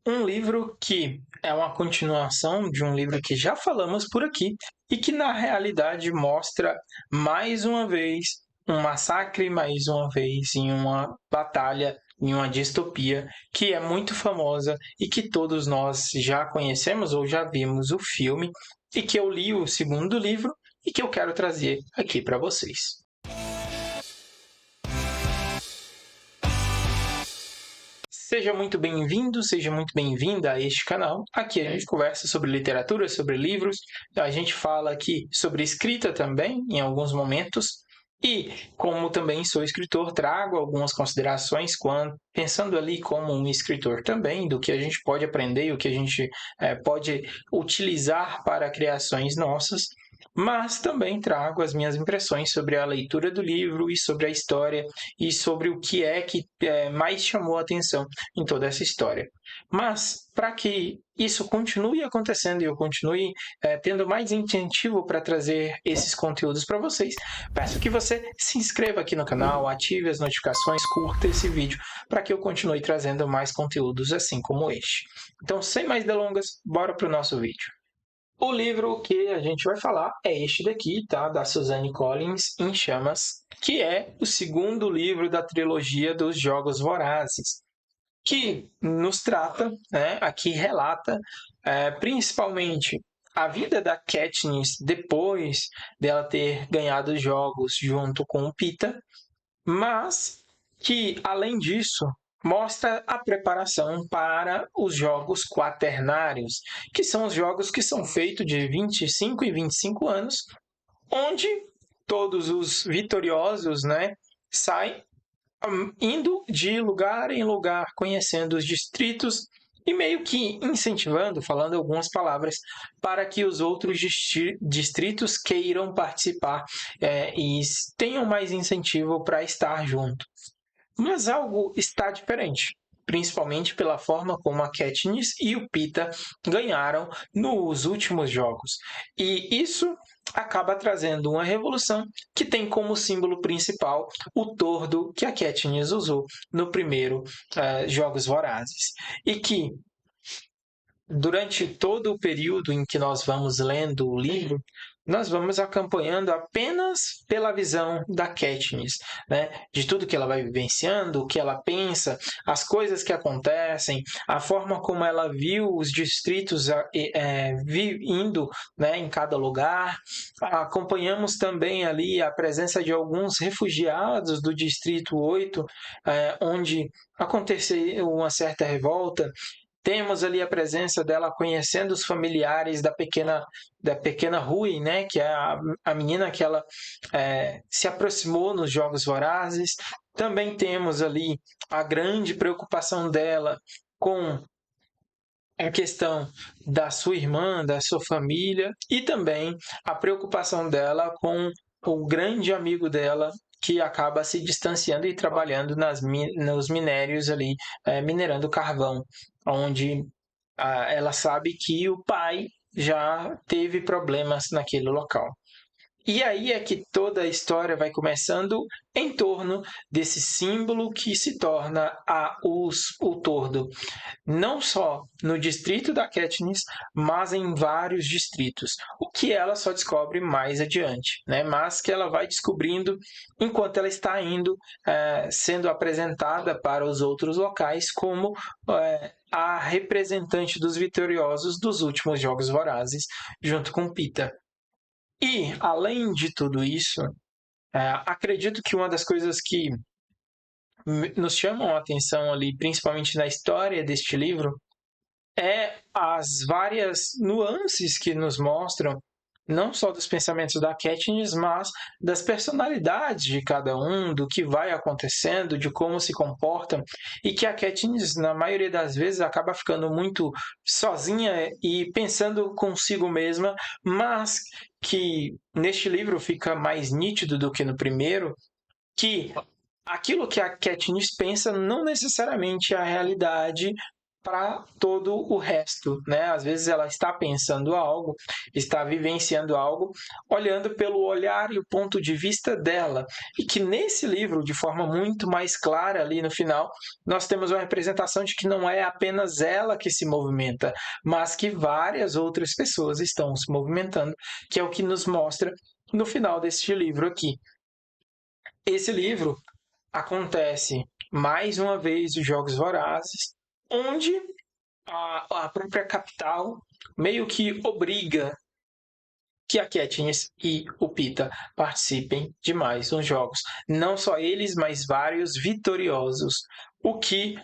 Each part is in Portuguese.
um livro que é uma continuação de um livro que já falamos por aqui e que na realidade mostra mais uma vez um massacre, mais uma vez em uma batalha, em uma distopia que é muito famosa e que todos nós já conhecemos ou já vimos o filme e que eu li o segundo livro e que eu quero trazer aqui para vocês. Seja muito bem-vindo, seja muito bem-vinda a este canal. Aqui a gente conversa sobre literatura, sobre livros, a gente fala aqui sobre escrita também, em alguns momentos, e como também sou escritor, trago algumas considerações pensando ali como um escritor também, do que a gente pode aprender e o que a gente pode utilizar para criações nossas. Mas também trago as minhas impressões sobre a leitura do livro e sobre a história e sobre o que é que mais chamou a atenção em toda essa história. Mas, para que isso continue acontecendo e eu continue tendo mais incentivo para trazer esses conteúdos para vocês, peço que você se inscreva aqui no canal, ative as notificações, curta esse vídeo para que eu continue trazendo mais conteúdos assim como este. Então, sem mais delongas, bora para o nosso vídeo. O livro que a gente vai falar é este daqui, tá? Da Suzanne Collins, Em Chamas, que é o segundo livro da trilogia dos Jogos Vorazes, que nos trata, né, aqui relata principalmente a vida da Katniss depois dela ter ganhado os jogos junto com o Peeta, mas que, além disso, mostra a preparação para os jogos quaternários, que são os jogos que são feitos de 25 e 25 anos, onde todos os vitoriosos, né, saem indo de lugar em lugar, conhecendo os distritos e meio que incentivando, falando algumas palavras, para que os outros distritos queiram participar e tenham mais incentivo para estar junto. Mas algo está diferente, principalmente pela forma como a Katniss e o Peeta ganharam nos últimos jogos. E isso acaba trazendo uma revolução que tem como símbolo principal o tordo que a Katniss usou no primeiro Jogos Vorazes. E que, durante todo o período em que nós vamos lendo o livro, nós vamos acompanhando apenas pela visão da Katniss, né? De tudo que ela vai vivenciando, o que ela pensa, as coisas que acontecem, a forma como ela viu os distritos indo, né, em cada lugar. Acompanhamos também ali a presença de alguns refugiados do Distrito 8, onde aconteceu uma certa revolta. Temos ali a presença dela conhecendo os familiares da pequena Rui, né, que é a menina que ela se aproximou nos Jogos Vorazes. Também temos ali a grande preocupação dela com a questão da sua irmã, da sua família, e também a preocupação dela com o grande amigo dela, que acaba se distanciando e trabalhando nos minérios ali, minerando carvão, onde ela sabe que o pai já teve problemas naquele local. E aí é que toda a história vai começando em torno desse símbolo que se torna o tordo, não só no distrito da Katniss, mas em vários distritos, o que ela só descobre mais adiante, né? Mas que ela vai descobrindo enquanto ela está indo, sendo apresentada para os outros locais como a representante dos vitoriosos dos últimos Jogos Vorazes, junto com Peeta. E, além de tudo isso, acredito que uma das coisas que nos chamam a atenção ali, principalmente na história deste livro, é as várias nuances que nos mostram, não só dos pensamentos da Katniss, mas das personalidades de cada um, do que vai acontecendo, de como se comportam, e que a Katniss, na maioria das vezes, acaba ficando muito sozinha e pensando consigo mesma, mas que neste livro fica mais nítido do que no primeiro, que aquilo que a Katniss pensa não necessariamente é a realidade para todo o resto, né? Às vezes ela está pensando algo, está vivenciando algo, olhando pelo olhar e o ponto de vista dela. E que nesse livro, de forma muito mais clara ali no final, nós temos uma representação de que não é apenas ela que se movimenta, mas que várias outras pessoas estão se movimentando, que é o que nos mostra no final deste livro aqui. Esse livro acontece mais uma vez os Jogos Vorazes, onde a própria capital meio que obriga que a Katniss e o Peeta participem de mais uns jogos. Não só eles, mas vários vitoriosos. O que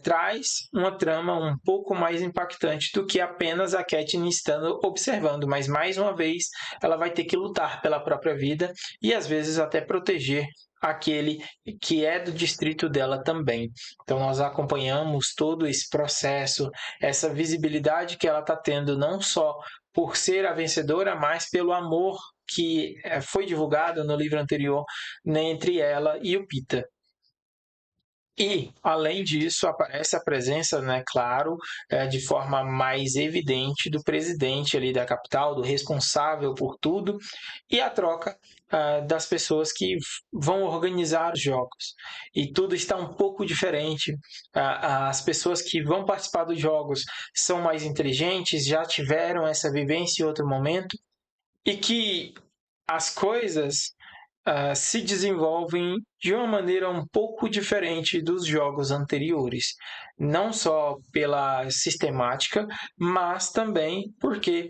traz uma trama um pouco mais impactante do que apenas a Katniss estando observando. Mas, mais uma vez, ela vai ter que lutar pela própria vida e, às vezes, até proteger aquele que é do distrito dela também. Então, nós acompanhamos todo esse processo, essa visibilidade que ela está tendo, não só por ser a vencedora, mas pelo amor que foi divulgado no livro anterior, né, entre ela e o Peeta. E, além disso, aparece a presença, né, claro, de forma mais evidente do presidente ali da capital, do responsável por tudo, e a troca das pessoas que vão organizar os jogos. E tudo está um pouco diferente. As pessoas que vão participar dos jogos são mais inteligentes, já tiveram essa vivência em outro momento, e que as coisas se desenvolvem de uma maneira um pouco diferente dos jogos anteriores. Não só pela sistemática, mas também porque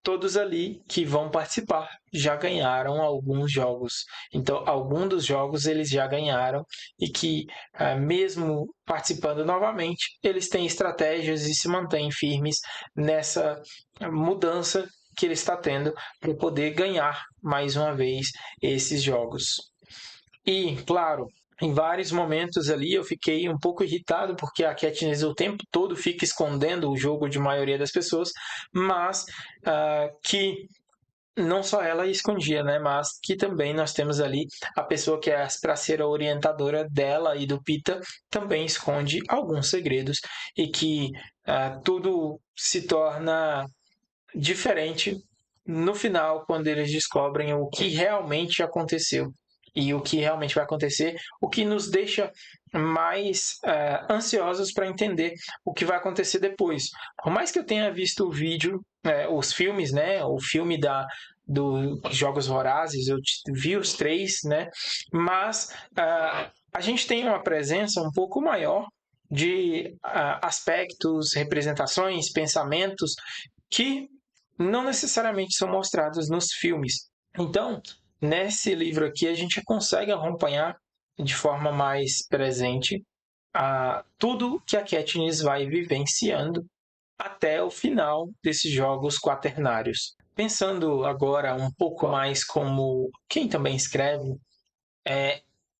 todos ali que vão participar já ganharam alguns jogos. Então, alguns dos jogos eles já ganharam e que, mesmo participando novamente, eles têm estratégias e se mantêm firmes nessa mudança que ele está tendo para poder ganhar mais uma vez esses jogos. E, claro, em vários momentos ali eu fiquei um pouco irritado porque a Katniss o tempo todo fica escondendo o jogo de maioria das pessoas, mas que não só ela escondia, né? Mas que também nós temos ali a pessoa que é para ser a orientadora dela e do Peeta também esconde alguns segredos e que tudo se torna diferente no final, quando eles descobrem o que realmente aconteceu. E o que realmente vai acontecer, o que nos deixa mais ansiosos para entender o que vai acontecer depois. Por mais que eu tenha visto o vídeo, os filmes, né, o filme dos Jogos Vorazes, eu vi os 3, né, mas a gente tem uma presença um pouco maior de aspectos, representações, pensamentos que não necessariamente são mostrados nos filmes. Então, nesse livro aqui, a gente consegue acompanhar de forma mais presente tudo que a Katniss vai vivenciando até o final desses jogos quaternários. Pensando agora um pouco mais como quem também escreve,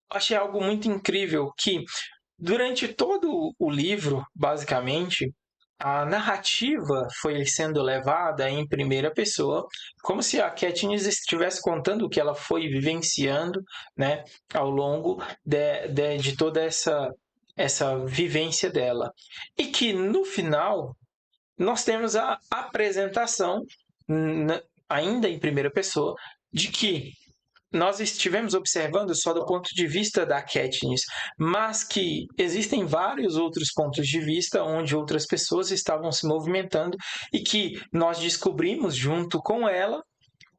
achei algo muito incrível que durante todo o livro, basicamente, a narrativa foi sendo levada em primeira pessoa, como se a Katniss estivesse contando o que ela foi vivenciando, né, ao longo de toda essa vivência dela. E que no final nós temos a apresentação, ainda em primeira pessoa, de que nós estivemos observando só do ponto de vista da Katniss, mas que existem vários outros pontos de vista onde outras pessoas estavam se movimentando e que nós descobrimos junto com ela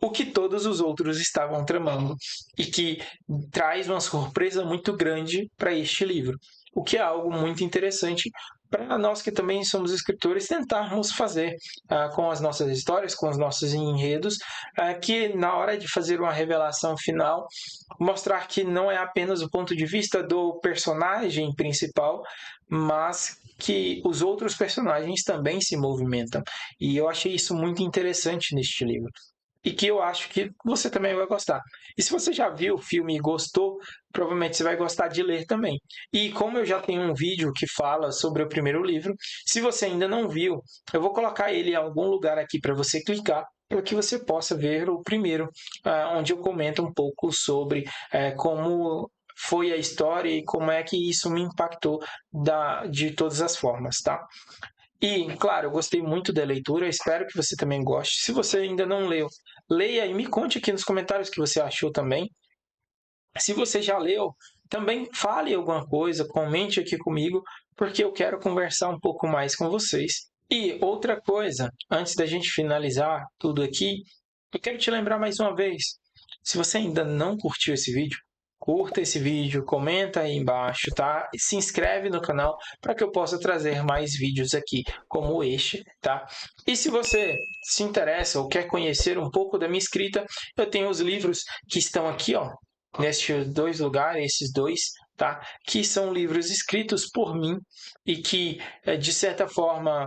o que todos os outros estavam tramando e que traz uma surpresa muito grande para este livro, o que é algo muito interessante para nós que também somos escritores tentarmos fazer com as nossas histórias, com os nossos enredos, que na hora de fazer uma revelação final, mostrar que não é apenas o ponto de vista do personagem principal, mas que os outros personagens também se movimentam. E eu achei isso muito interessante neste livro e que eu acho que você também vai gostar. E se você já viu o filme e gostou, provavelmente você vai gostar de ler também. E como eu já tenho um vídeo que fala sobre o primeiro livro, se você ainda não viu, eu vou colocar ele em algum lugar aqui para você clicar, para que você possa ver o primeiro, onde eu comento um pouco sobre como foi a história e como é que isso me impactou de todas as formas, tá? E, claro, eu gostei muito da leitura, espero que você também goste. Se você ainda não leu, leia e me conte aqui nos comentários o que você achou também. Se você já leu, também fale alguma coisa, comente aqui comigo, porque eu quero conversar um pouco mais com vocês. E outra coisa, antes da gente finalizar tudo aqui, eu quero te lembrar mais uma vez, se você ainda não curtiu esse vídeo, curta esse vídeo, comenta aí embaixo, tá? E se inscreve no canal para que eu possa trazer mais vídeos aqui como este, tá? E se você se interessa ou quer conhecer um pouco da minha escrita, eu tenho os livros que estão aqui, ó, nestes dois lugares, esses dois, tá? Que são livros escritos por mim e que, de certa forma,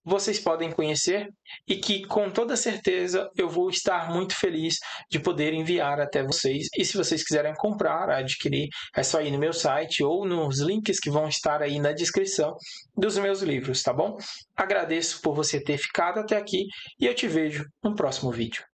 vocês podem conhecer e que com toda certeza eu vou estar muito feliz de poder enviar até vocês. E se vocês quiserem comprar, adquirir, é só ir no meu site ou nos links que vão estar aí na descrição dos meus livros, tá bom? Agradeço por você ter ficado até aqui e eu te vejo no próximo vídeo.